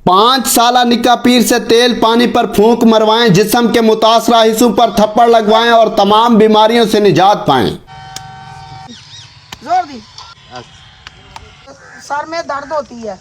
5 साला निक्का पीर से तेल पानी पर फूंक मरवाएं, जिस्म के मुतासरा हिस्सों पर थप्पड़ लगवाएं और तमाम बीमारियों से निजात पाएं। जोर दी। सर में दर्द होती है।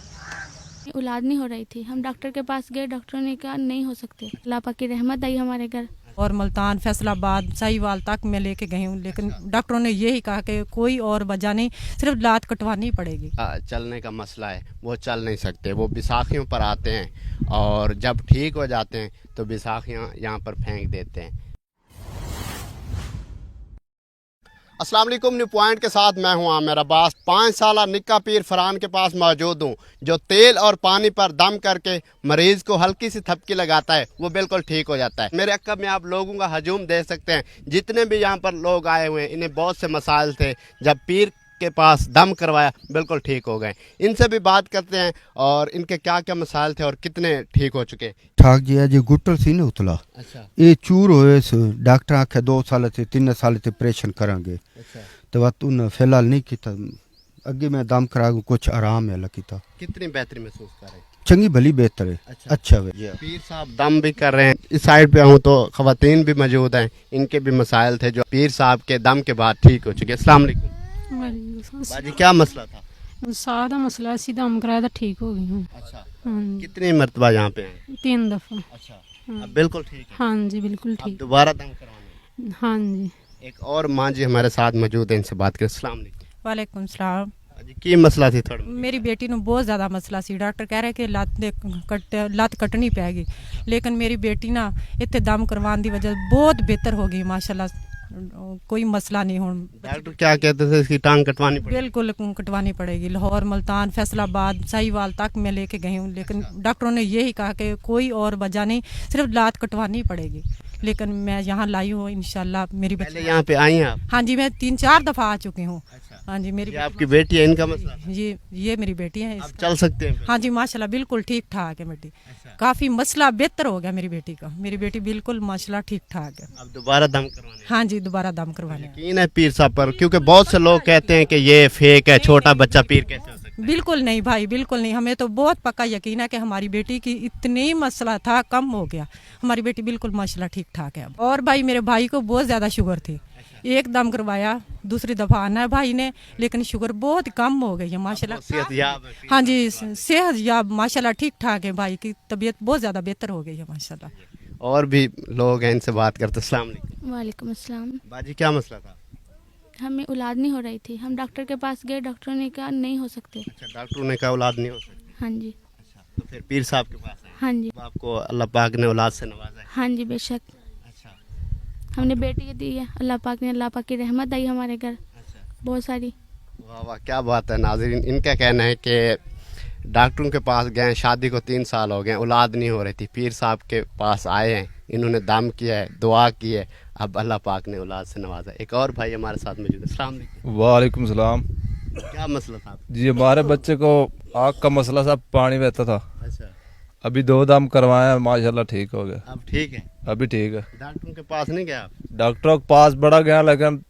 औलाद नहीं हो रही थी, हम डॉक्टर के पास गए, डॉक्टर ने कहा नहीं हो सकते। अल्लाह पाक की रहमत आई हमारे घर। और मुल्तान, फैसलाबाद, साहिवाल तक मैं लेके गई हूँ, लेकिन डॉक्टरों ने यही कहा कि कोई और वजह नहीं, सिर्फ लात कटवानी पड़ेगी। चलने का मसला है, वो चल नहीं सकते, वो बैसाखियों पर आते हैं और जब ठीक हो जाते हैं तो बैसाखियाँ यहाँ पर फेंक देते हैं। अस्सलाम वालेकुम, न्यू पॉइंट के साथ मैं हूं आमिर अब्बास। 5 साला निक्का पीर फरहान के पास मौजूद हूं, जो तेल और पानी पर दम करके मरीज़ को हल्की सी थपकी लगाता है, वो बिल्कुल ठीक हो जाता है। मेरे अक्कब में आप लोगों का हजूम देख सकते हैं। जितने भी यहाँ पर लोग आए हुए हैं, इन्हें बहुत से मसाइल थे, जब पीर के पास दम करवाया बिल्कुल ठीक हो गए। इनसे भी बात करते हैं और इनके क्या क्या मसाइल थे और कितने ठीक हो चुके। ठाक जी जी गुट्टर सी ने उतला अच्छा ये चूर होए डॉक्टर आखे 2 साल से 3 साल से ऑपरेशन करांगे अच्छा, तो बात उन फिलहाल नहीं किया। अगे मैं दम करा कुछ आराम है किया। कितनी बेहतरी महसूस कर रहे हैं? चंगी भली बेहतर है। अच्छा है। पीर साहब दम भी कर रहे हैं। इस साइड पे हूँ तो खवातीन भी मौजूद हैं, इनके भी मसाइल थे जो पीर साहब के दम के बाद ठीक हो चुके। अस्सलाम वालेकुम बाजी, क्या मसला था? सादा मसला सी दम कराया था, ठीक हो गई हूँ। अच्छा, हाँ, कितनी मरतबा यहाँ पे हैं? 3 दफा। अच्छा, अब बिल्कुल ठीक है? हाँ जी बिल्कुल अब ठीक। दोबारा दम करवाना है? हाँ जी। एक और माँ जी हमारे साथ मौजूद है, इनसे बात करें। अस्सलाम वालेकुम वालेकुम सलाम। जी, की मसला थी थोड़ा? मेरी बेटी ਨੂੰ बहुत ज़्यादा मसला सी, डॉक्टर कह रहे कि ਲੱਤ ਕੱਟਣੀ ਪੈਗੀ, लेकिन मेरी बेटी ना ਇੱਥੇ ਦਮ ਕਰਵਾਉਣ ਦੀ वजह बहुत बेहतर हो गई माशाल्लाह, कोई मसला नहीं। हुन डॉक्टर क्या कहते थे, इसकी टांग कटवानी पड़ेगी? बिल्कुल कटवानी पड़ेगी। लाहौर, मुल्तान, फैसलाबाद, साहिवाल तक मैं लेके गई हूँ, लेकिन डॉक्टरों ने यही कहा कि कोई और वजह नहीं, सिर्फ लात कटवानी पड़ेगी। लेकिन मैं यहाँ लाई हूँ, इंशाल्लाह मेरी पहले बेटी। यहाँ पे आई हैं आप? हाँ जी, मैं 3-4 दफा आ चुकी हूँ। हाँ जी, मेरी ये आपकी बेटी है, इनका मसला? ये मेरी बेटी है। आप चल सकते हैं? हाँ जी माशाल्लाह बिल्कुल ठीक ठाक है बेटी। काफ़ी मसला बेहतर हो गया मेरी बेटी का। मेरी बेटी बिल्कुल माशाल्लाह ठीक ठाक है। अब दोबारा दम करवाने? हाँ जी, दोबारा दम करवाने। यकीन है पीर साहब पर? क्योंकि बहुत से लोग कहते हैं कि ये फेक है, छोटा बच्चा पीर कैसे हो सकता है? बिल्कुल नहीं भाई, बिल्कुल नहीं। हमें तो बहुत पक्का यकीन है कि हमारी बेटी की इतनी ही मसला था, कम हो गया। हमारी बेटी बिल्कुल माशाल्लाह ठीक ठाक है। और भाई मेरे भाई को बहुत ज़्यादा शुगर थी, एक दम करवाया, दूसरी दफ़ा आना है भाई ने, लेकिन शुगर बहुत कम हो गई है माशाल्लाह। सेहतयाब है? हाँ जी, सेहत याब माशाल्लाह ठीक ठाक है। भाई की तबीयत बहुत ज़्यादा बेहतर हो गई है माशाल्लाह। और भी लोग हैं, इनसे बात करते। अस्सलाम वालेकुम वालेकुम अस्सलाम। बाजी, क्या मसला था? हमें औलाद नहीं हो रही थी, हम डॉक्टर के पास गए, डॉक्टर ने कहा नहीं हो सकते। अच्छा, डॉक्टरों ने कहा औलाद नहीं हो सकती? हाँ जी। अच्छा, तो फिर पीर साहब के पास आए? हाँ जी। अब आपको अल्लाह पाक ने औलाद से नवाजा है? हाँ जी बेशक, अच्छा हमने बेटी दी है, अल्लाह पाक ने, अल्लाह पाक की रहमत आई हमारे घर अच्छा, बहुत सारी। वाह वाह, क्या बात है नाज़रीन। इनका कहना है कि डॉक्टरों के पास गए, शादी को 3 साल हो गए, औलाद नहीं हो रही थी, पीर साहब के पास आए हैं, इन्होंने दम किया है, दुआ की है, अब अल्लाह पाक ने औलाद से नवाजा। एक और भाई हमारे साथ मौजूद है। अस्सलाम वालेकुम। वालेकुम सलाम क्या मसला था? जी, हमारे बच्चे को आग का मसला था, पानी बहता था, अच्छा, अभी 2 दाम करवाया, माशाल्लाह ठीक हो गया, अब ठीक है? अभी ठीक है। डॉक्टरों के पास नहीं गया आप? डॉक्टरों के पास बड़ा गया, लेकिन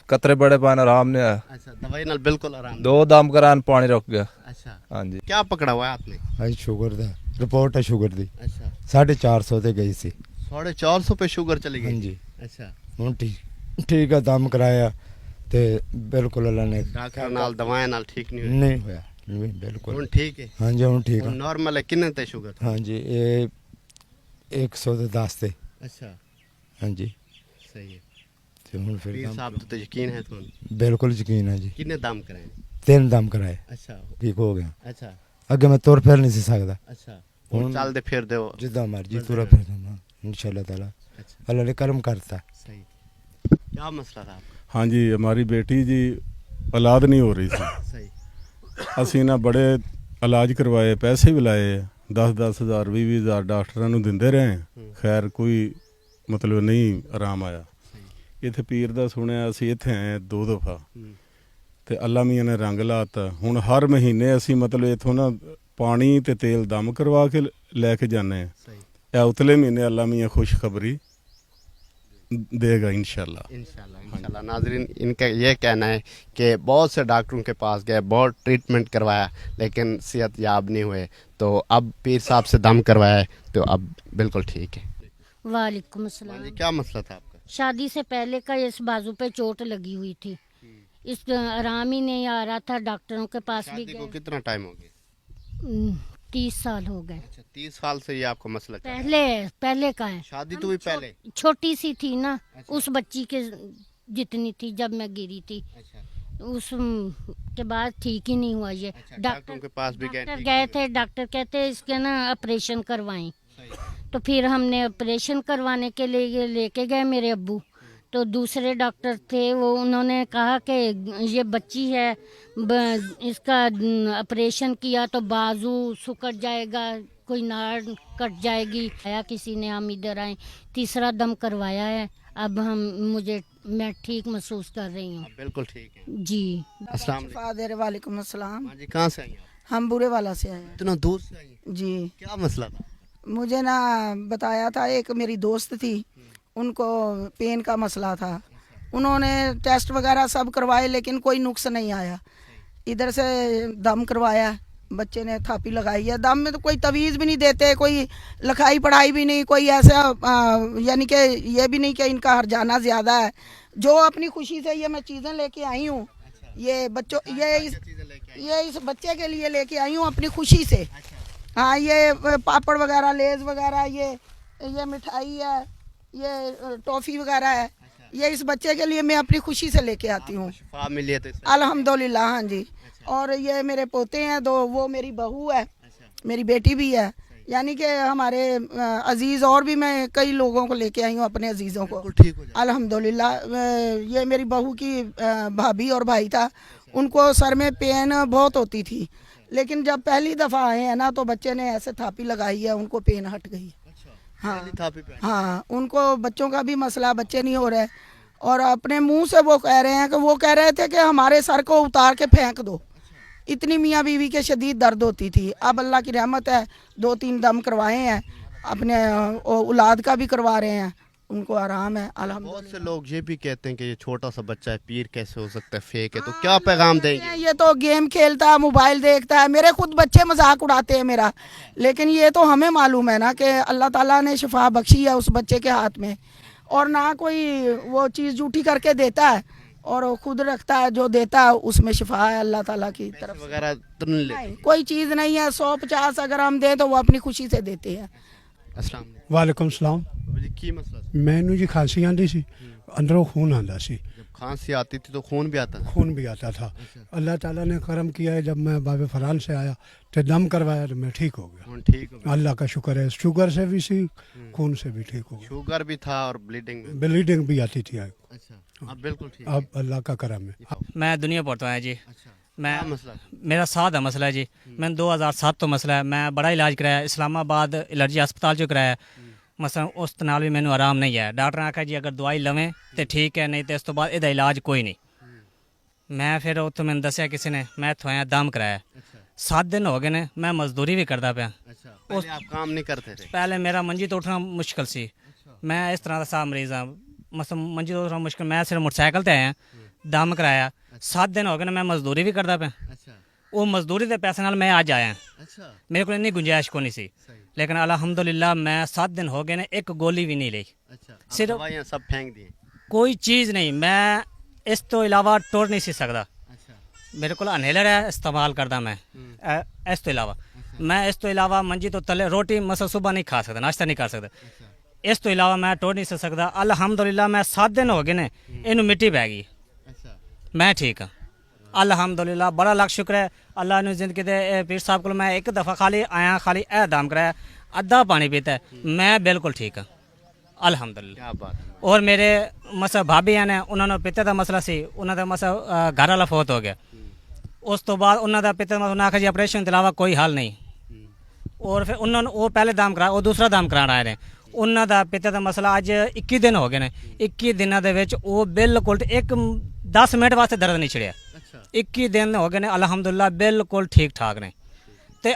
कतरे बड़े पानी आराम नहीं आया। अच्छा, दवाई नाल बिल्कुल आराम? 2 दाम करान पानी रुक गया। अच्छा, हाँ जी। क्या पकड़ा हुआ है आपने? आज शुगर दा रिपोर्ट है शुगर दी अच्छा, 450 ते गई सी। 450 पे शुगर चली गई? हाँ जी। अच्छा, हुन ठीक है, दम कराया ते बिल्कुल अल्लाह ने डॉक्टर नाल दवाएं नाल ठीक नहीं हुई? नहीं होया, नहीं बिल्कुल। हुन ठीक है? हाँ जी हुन ठीक हुन है। नॉर्मल है? किन्ने ते शुगर? हाँ जी, ये 110 ते। अच्छा, हाँ जी, सही है। ते हुन फिर पीर दम साहब तो यकीन है तुम? बिल्कुल यकीन है जी। किन्ने दम कराए? 3 दम कराए, अच्छा ठीक हो गया। अच्छा अगे मैं तुर फिर नहीं सी सकदा, अच्छा, हुन चलदे फिरदे हो? जिद्दां मर्जी तुरा फिरदा इंशाल्लाह ताला, अच्छा, अल्लाह ने करम करता। सही। क्या मसला था आपका? हाँ जी, हमारी बेटी जी औलाद नहीं हो रही थी। सही। ਅਸੀਂ ਨਾ ਬੜੇ ਇਲਾਜ ਕਰਵਾਏ, ਪੈਸੇ ਵੀ ਲਾਏ, 10-10 ਹਜ਼ਾਰ 20-20 ਹਜ਼ਾਰ ਡਾਕਟਰਾਂ ਨੂੰ ਦਿੰਦੇ ਰਹੇ, ਖੈਰ ਕੋਈ ਮਤਲਬ ਨਹੀਂ ਆਰਾਮ ਆਇਆ। ਇੱਥੇ ਪੀਰ ਦਾ ਸੁਣਿਆ, ਅਸੀਂ ਇੱਥੇ ਆਏ 2 ਦਫਾ ਤੇ ਅੱਲਾ ਮੀਆਂ ਨੇ ਰੰਗ ਲਾਤਾ। ਹੁਣ ਹਰ ਮਹੀਨੇ ਅਸੀਂ ਮਤਲਬ ਇਥੋਂ ਨਾ ਪਾਣੀ ਤੇ ਤੇਲ ਦਮ ਕਰਵਾ ਕੇ ਲੈ ਕੇ ਜਾਂਦੇ ਹਾਂ। ਇਹ ਉਤਲੇ ਮਹੀਨੇ ਅੱਲਾ ਮੀਆਂ ਖੁਸ਼ਖਬਰੀ देगा इंशाल्लाह। इंशाल्लाह नाज़रीन, इनका ये कहना है कि बहुत से डॉक्टरों के पास गए, बहुत ट्रीटमेंट करवाया, लेकिन सेहत याब नहीं हुए, तो अब पीर साहब से दम करवाया है तो अब बिल्कुल ठीक है। वालेकुम अस्सलाम। जी, क्या मसला था आपका? शादी से पहले का इस बाजू पे चोट लगी हुई थी, इस आराम ही नहीं आ रहा था, डॉक्टरों के पास भी शादी को गए। कितना टाइम हो गया? 30 साल हो गए। अच्छा, 30 साल से ये आपको मसला चल रहा है। पहले का है। शादी तो हुई पहले? छोटी सी थी ना, उस बच्ची के जितनी थी जब मैं गिरी थी, अच्छा, उस के बाद ठीक ही नहीं हुआ ये। डॉक्टरों के पास भी गए? डॉक्टर गए थे, डॉक्टर कहते इसके ना ऑपरेशन करवाएं, तो फिर हमने ऑपरेशन करवाने के लिए लेके गए मेरे अब्बू, तो दूसरे डॉक्टर थे वो, उन्होंने कहा कि ये बच्ची है, इसका ऑपरेशन किया तो बाजू सुकड़ जाएगा, कोई नाड़ कट जाएगी। आया किसी ने, हम इधर आए, तीसरा दम करवाया है, अब मैं ठीक महसूस कर रही हूँ। बिल्कुल ठीक है जी। अस्सलाम फादर वालेकुम अस्सलाम। हाँ जी, कहाँ से आई आप? हम बुरे वाला से आए हैं। इतना दूर से आई हैं? जी, क्या मसला था? मुझे ना बताया था, एक मेरी दोस्त थी, उनको पेन का मसला था, उन्होंने टेस्ट वगैरह सब करवाए लेकिन कोई नुक्स नहीं आया। इधर से दम करवाया, बच्चे ने थापी लगाई है। दम में तो कोई तवीज़ भी नहीं देते, कोई लिखाई पढ़ाई भी नहीं, कोई ऐसा यानी कि ये भी नहीं कि इनका हरजाना ज़्यादा है। जो अपनी खुशी से ये मैं चीज़ें लेके आई हूँ, ये बच्चों ये इस बच्चे के लिए लेके आई हूँ अपनी खुशी से। हाँ, ये पापड़ वगैरह, लेज वगैरह, ये मिठाई है, ये टॉफ़ी वगैरह है, ये इस बच्चे के लिए मैं अपनी खुशी से लेके आती हूँ। शिफा मिली है तो इससे? अल्हम्दुलिल्लाह। हाँ जी। और ये मेरे पोते हैं दो, वो मेरी बहू है, मेरी बेटी भी है, यानी कि हमारे अजीज़, और भी मैं कई लोगों को लेके आई हूँ, अपने अजीज़ों को। ठीक हो जाए अल्हम्दुलिल्लाह। ये मेरी बहू की भाभी और भाई था, उनको सर में पेन बहुत होती थी, लेकिन जब पहली दफ़ा आए हैं ना तो बच्चे ने ऐसे थापी लगाई है, उनको पेन हट गई। हाँ, उनको बच्चों का भी मसला, बच्चे नहीं हो रहे, और अपने मुंह से वो कह रहे हैं कि वो कह रहे थे कि हमारे सर को उतार के फेंक दो, इतनी मियाँ बीवी के शदीद दर्द होती थी। अब अल्लाह की रहमत है, 2-3 दम करवाए हैं, अपने औलाद का भी करवा रहे हैं, उनको आराम है अल्हम्दुलिल्लाह। बहुत से लोग ये भी कहते हैं कि ये छोटा सा बच्चा है, पीर कैसे हो सकता है, फेक है, तो क्या पैगाम देंगे? ये तो गेम खेलता है, मोबाइल देखता है, मेरे खुद बच्चे मजाक उड़ाते हैं मेरा, लेकिन ये तो हमें मालूम है ना कि अल्लाह ताला ने शिफा बख्शी है उस बच्चे के हाथ में, और ना कोई वो चीज़ झूठी करके देता है, और वो खुद रखता है, जो देता है उसमें शिफा है अल्लाह ताला की तरफ से। वगैरह तो नहीं लेते? कोई चीज़ नहीं है, 100-50 अगर हम दें तो वो अपनी खुशी से देते हैं। अस्सलाम वालेकुम। वालेकुम सलाम। जी, की मसला था? मैनू जी खांसी आती सी, अंदरों खून आता सी। जब खांसी आती थी तो खून भी आता था? खून भी आता था। अल्लाह ताला ने करम किया है, जब मैं बाबे फरान से आया तो दम करवाया तो मैं ठीक हो गया। ठीक हो गया? अल्लाह का शुक्र है। शुगर से भी सी, खून से भी ठीक हो गया। शुगर भी था और ब्लीडिंग भी आती थी। अच्छा, अब बिल्कुल ठीक। अब अल्लाह का करम है। मैं दुनिया पढ़ता हूँ जी। मैं मसला मेरा सादा मसला है जी। मैंने 2007 तो मसला है, मैं बड़ा इलाज कराया, इस्लामाबाद एलर्जी अस्पताल चो कराया, मसला उस नाल भी मैंने आराम नहीं है। डॉक्टर ने आखा जी अगर दवाई लवें तो ठीक है, नहीं तो इस तो बाद ਇਹਦਾ इलाज कोई नहीं। मैं फिर उत्थों मैंने दसिया किसी ने, मैं इत्थों आया दम कराया। 7 दिन हो गए ने, मैं मजदूरी भी करता पाया। पहले आप काम नहीं करते थे? पहले मेरा मंजी तो उठना मुश्किल सी, मैं इस तरह का सा मरीज़ हाँ, मतलब मंजी तो उठना मुश्किल। मैं सिर्फ मोटरसाइकिल ते आया, दम कराया, 7 दिन हो गए ने, मैं मजदूरी भी करता पाया। वो मजदूरी के पैसे नाल मैं आज आया। मेरे को इन्नी गुंजाइश को नहीं सी, लेकिन अल्हम्दुलिल्लाह मैं 7 दिन हो गए ने, एक गोली भी नहीं ली। सिर्फ सब फेंक दिए? कोई चीज़ नहीं, मैं इस तो इलावा टुर नहीं सी सकता। मेरे को इनहेलर है, इस्तेमाल करता मैं। इस तो इलावा मैं इस तो इलावा मंजी तो तले रोटी मसल सुबह नहीं खा सकता, नाश्ता नहीं कर सकता। इस तो इलावा मैं टुर नहीं सकता। अल्हम्दुलिल्लाह मैं 7 दिन हो गए ने, इनू मिट्टी पै गई, मैं ठीक हाँ अल्हम्दुलिल्लाह। बड़ा लाख शुक्र है अल्लाह ने जिंदगी दे। पीर साहब को मैं एक दफ़ा खाली आया, खाली ए दम कराया, अद्धा पानी पीता है, मैं बिल्कुल ठीक हाँ अल्हम्दुलिल्लाह। और मेरे मसा भाभी ने, उन्होंने पिता का मसला सी, उन्होंने मसा घर वाला फौत हो गया। उस तो बाद उन्होंने पिता उन्हें आखा जी ऑपरेशन के अलावा कोई हल नहीं। और फिर उन्होंने वो पहले दम कराया, वो दूसरा दम कराना आए ने। उन्हों का पिता का मसला अज 21 दिन हो गए ने। 21 दिनों के वो बिल्कुल 10 मिनट वास्ते दर्द नहीं छिड़िया। 21 दिन हो गए ने अल्हम्दुलिल्लाह, बिल्कुल ठीक ठाक ने। तो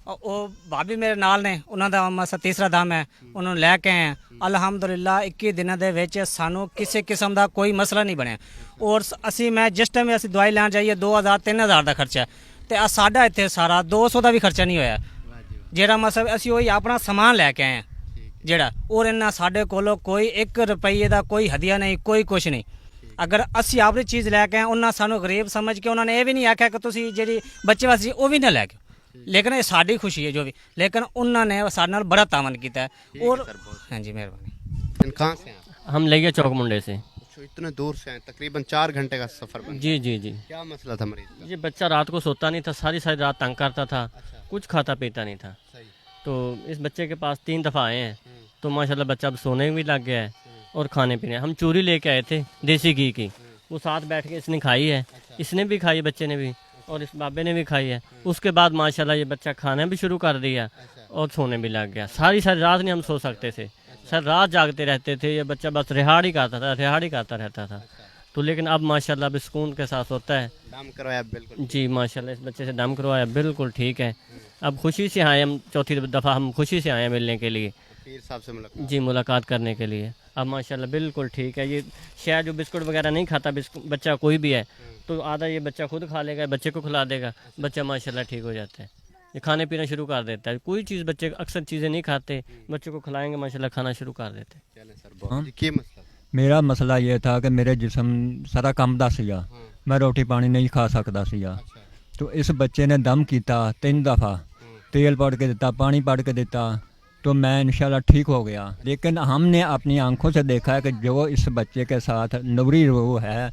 ਉਹ ਭਾਬੀ ਮੇਰੇ ਨਾਲ ਨੇ, ਉਹਨਾਂ ਦਾ ਮਸਾ ਤੀਸਰਾ ਦਮ ਹੈ, ਉਹਨਾਂ ਨੂੰ ਲੈ ਕੇ ਆਏ ਅਲਹਮਦੁਲਿਲਾ 21 ਦਿਨਾਂ ਦੇ ਵਿੱਚ ਸਾਨੂੰ ਕਿਸੇ ਕਿਸਮ ਦਾ ਕੋਈ ਮਸਲਾ ਨਹੀਂ ਬਣਿਆ। ਔਰ ਮੈਂ ਜਿਸ ਟਾਈਮ ਅਸੀਂ ਦਵਾਈ ਲੈਣ ਜਾਈਏ 2000 3000 ਦਾ ਖਰਚਾ ਹੈ, ਤੇ ਆ ਸਾਡਾ ਇੱਥੇ ਸਾਰਾ 200 ਦਾ ਵੀ ਖਰਚਾ ਨਹੀਂ ਹੋਇਆ। ਜਿਹੜਾ ਮਸਲਾ ਅਸੀਂ ਉਹੀ ਆਪਣਾ ਸਮਾਨ ਲੈ ਕੇ ਆਏ ਜਿਹੜਾ, ਔਰ ਇਹਨਾਂ ਸਾਡੇ ਕੋਲੋਂ ਕੋਈ 1 ਰੁਪਈਏ ਦਾ ਕੋਈ ਹਦੀਆ ਨਹੀਂ, ਕੋਈ ਕੁਛ ਨਹੀਂ। ਅਗਰ ਅਸੀਂ ਆਪਣੀ ਚੀਜ਼ ਲੈ ਕੇ ਆਏ, ਉਹਨਾਂ ਸਾਨੂੰ ਗਰੀਬ ਸਮਝ ਕੇ ਉਹਨਾਂ ਨੇ ਇਹ ਵੀ ਨਹੀਂ ਆਖਿਆ ਕਿ ਤੁਸੀਂ ਜਿਹੜੀ ਬੱਚੇ ਵਾਸਤੇ ਉਹ ਵੀ ਨਾ ਲੈ ਕੇ, लेकिन ये साड़ी खुशी है जो भी, लेकिन उन्होंने सारे नाल बड़ा तावन किया है। और हाँ जी मेहरबानी। कहाँ से हैं? हम लैया चौक मुंडे से। इतने दूर से हैं, तकरीबन 4 घंटे का सफर बना। जी जी जी। क्या मसला था मरीज का? ये बच्चा रात को सोता नहीं था, सारी सारी रात तंग करता था। कुछ खाता पीता नहीं था। तो इस बच्चे के पास 3 दफ़ा आए हैं, तो माशाल्लाह बच्चा अब सोने भी लग गया है और खाने पीने। हम चूरी लेके आए थे देसी घी की, वो साथ बैठ के इसने खाई है, इसने भी खाई, बच्चे ने भी, और इस बाबे ने भी खाई है। उसके बाद माशाल्लाह ये बच्चा खाना भी शुरू कर दिया और सोने भी लग गया। सारी सारी रात नहीं हम सो सकते थे, सर रात जागते रहते थे। ये बच्चा बस रिहाड़ी करता रहता था। तो लेकिन अब माशाल्लाह अब सुकून के साथ होता है। दम करवाया बिल्कुल? जी माशाल्लाह इस बच्चे से दम करवाया, बिल्कुल ठीक है। अब खुशी से आए हम, चौथी दफ़ा हम खुशी से आए हैं मिलने के लिए, पीर साहब से मुलाकात। जी मुलाकात करने के लिए। अब माशाल्लाह बिल्कुल ठीक है। ये शायद जो बिस्कुट वगैरह नहीं खाता बच्चा कोई भी है, तो आधा ये बच्चा खुद खा लेगा, बच्चे को खिला देगा, बच्चा माशाल्लाह ठीक हो जाता है। ये खाने पीना शुरू कर देता है। कोई चीज़ बच्चे अक्सर चीज़ें नहीं खाते, बच्चे को खिलाएंगे माशाल्लाह खाना शुरू कर देते हैं। मेरा मसला ये था कि मेरे जिस्म सारा कंबदा सीगा, मैं रोटी पानी नहीं खा सकता सीगा। तो इस बच्चे ने दम किया 3 दफ़ा, तेल पड़ के दिता, पानी पड़ के दिता, तो मैं इंशाल्लाह ठीक हो गया। लेकिन हमने अपनी आंखों से देखा है कि जो इस बच्चे के साथ नूरी रूह है,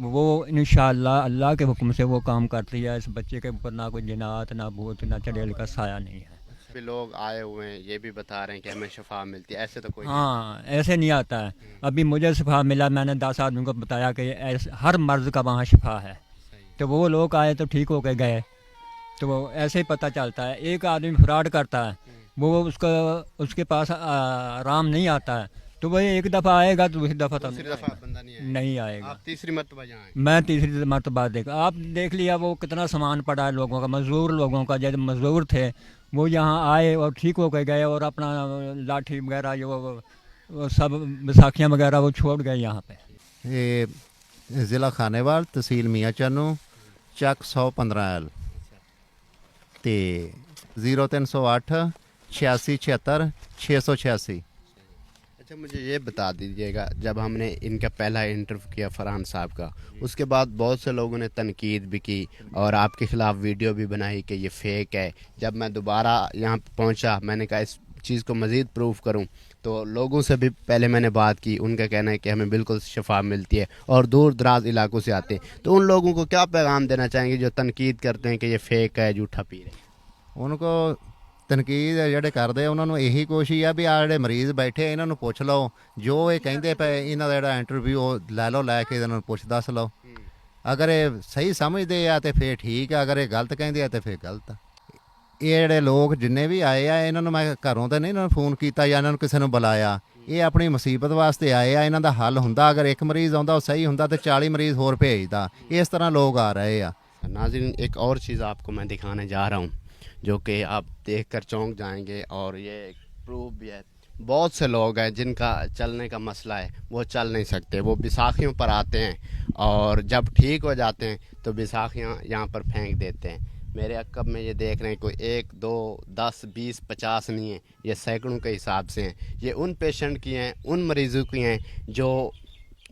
वो इंशाल्लाह अल्लाह के हुक्म से वो काम करती है। इस बच्चे के ऊपर ना कोई जिनात, ना भूत, ना चड़ेल का साया नहीं है। भी लोग आए हुए हैं, ये भी बता रहे हैं कि हमें शफा मिलती है, ऐसे तो कोई हाँ ऐसे नहीं आता है। अभी मुझे शफा मिला, मैंने 10 आदमियों को बताया कि हर मर्ज़ का वहाँ शफा है। तो वो लोग आए तो ठीक होके गए। तो वो ऐसे ही पता चलता है। एक आदमी फ्रॉड करता है, वो उसके पास आराम नहीं आता है, तो वही 1 दफ़ा आएगा, तो दूसरी दफ़ा तो बंदा नहीं आएगा। आप तीसरी मरतबा यहाँ आए? मैं तीसरी मरतबा देखा। आप देख लिया वो कितना सामान पड़ा है लोगों का, मजदूर लोगों का। जब मजदूर थे वो यहाँ आए और ठीक होकर गए, और अपना लाठी वगैरह जो सब बैसाखियाँ वगैरह वो छोड़ गए यहाँ पे। ये ज़िला खानेवाल, तहसील मियाँ चानू, ਚੱਕ 115L ਤੇ 0308 8676 686। अच्छा मुझे ये बता दीजिएगा, जब हमने इनका पहला इंटरव्यू किया फरहान साहब का, उसके बाद बहुत से लोगों ने तनकीद भी की और आपके ख़िलाफ़ वीडियो भी बनाई कि ये फ़ेक है। जब मैं दोबारा यहाँ पहुँचा, मैंने कहा इस चीज़ को मज़ीद प्रूफ करूँ, तो लोगों से भी पहले मैंने बात की। उनका कहना है कि हमें बिल्कुल शफा मिलती है और दूर दराज इलाकों से आते हैं। तो उन लोगों को क्या पैगाम देना चाहेंगे जो तनकीद करते हैं कि ये फ़ेक है, झूठा पीर है? उनको ਤਨਕੀਦ ਜਿਹੜੇ ਕਰਦੇ ਉਹਨਾਂ ਨੂੰ ਇਹੀ ਕੋਸ਼ਿਸ਼ ਆ ਵੀ ਆ ਜਿਹੜੇ ਮਰੀਜ਼ ਬੈਠੇ ਇਹਨਾਂ ਨੂੰ ਪੁੱਛ ਲਓ, ਜੋ ਇਹ ਕਹਿੰਦੇ ਪਏ ਇਹਨਾਂ ਦਾ ਜਿਹੜਾ ਇੰਟਰਵਿਊ ਉਹ ਲੈ ਕੇ ਇਹਨਾਂ ਨੂੰ ਪੁੱਛ ਦੱਸ ਲਓ। ਅਗਰ ਇਹ ਸਹੀ ਸਮਝਦੇ ਆ ਤੇ ਫੇਰ ਠੀਕ ਆ, ਅਗਰ ਇਹ ਗਲਤ ਕਹਿੰਦੇ ਆ ਤੇ ਫੇਰ ਗਲਤ ਆ। ਇਹ ਜਿਹੜੇ ਲੋਕ ਜਿੰਨੇ ਵੀ ਆਏ ਆ, ਇਹਨਾਂ ਨੂੰ ਮੈਂ ਘਰੋਂ ਤਾਂ ਨਹੀਂ ਇਹਨਾਂ ਨੂੰ ਫੋਨ ਕੀਤਾ ਜਾਂ ਇਹਨਾਂ ਨੂੰ ਕਿਸੇ ਨੂੰ ਬੁਲਾਇਆ। ਇਹ ਆਪਣੀ ਮੁਸੀਬਤ ਵਾਸਤੇ ਆਏ ਆ, ਇਹਨਾਂ ਦਾ ਹੱਲ ਹੁੰਦਾ। ਅਗਰ ਇੱਕ ਮਰੀਜ਼ ਆਉਂਦਾ ਉਹ ਸਹੀ ਹੁੰਦਾ ਤੇ 40 ਮਰੀਜ਼ ਹੋਰ ਭੇਜਦਾ। ਇਸ ਤਰ੍ਹਾਂ ਲੋਕ ਆ ਰਹੇ ਆ। नाज़रीन एक और चीज़ आपको मैं दिखाने जा रहा हूँ जो कि आप देखकर चौंक जाएंगे, और ये प्रूफ भी है। बहुत से लोग हैं जिनका चलने का मसला है, वो चल नहीं सकते, वो बैसाखियों पर आते हैं और जब ठीक हो जाते हैं तो बैसाखियाँ यहाँ पर फेंक देते हैं। मेरे अक्ब में ये देख रहे हैं कोई 1, 2, 10, 20, 50 नहीं है, ये सैकड़ों के हिसाब से हैं। ये उन पेशेंट की हैं, उन मरीज़ों की हैं जो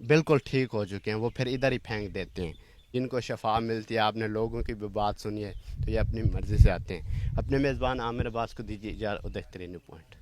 बिल्कुल ठीक हो चुके हैं, वो फिर इधर ही फेंक देते हैं। जिनको शफा मिलती है, आपने लोगों की भी बात सुनी है, तो ये अपनी मर्ज़ी से आते हैं। अपने मेज़बान आमिर अब्बास को दीजिए इजाज़त। देखते रहिए न्यू पॉइंट।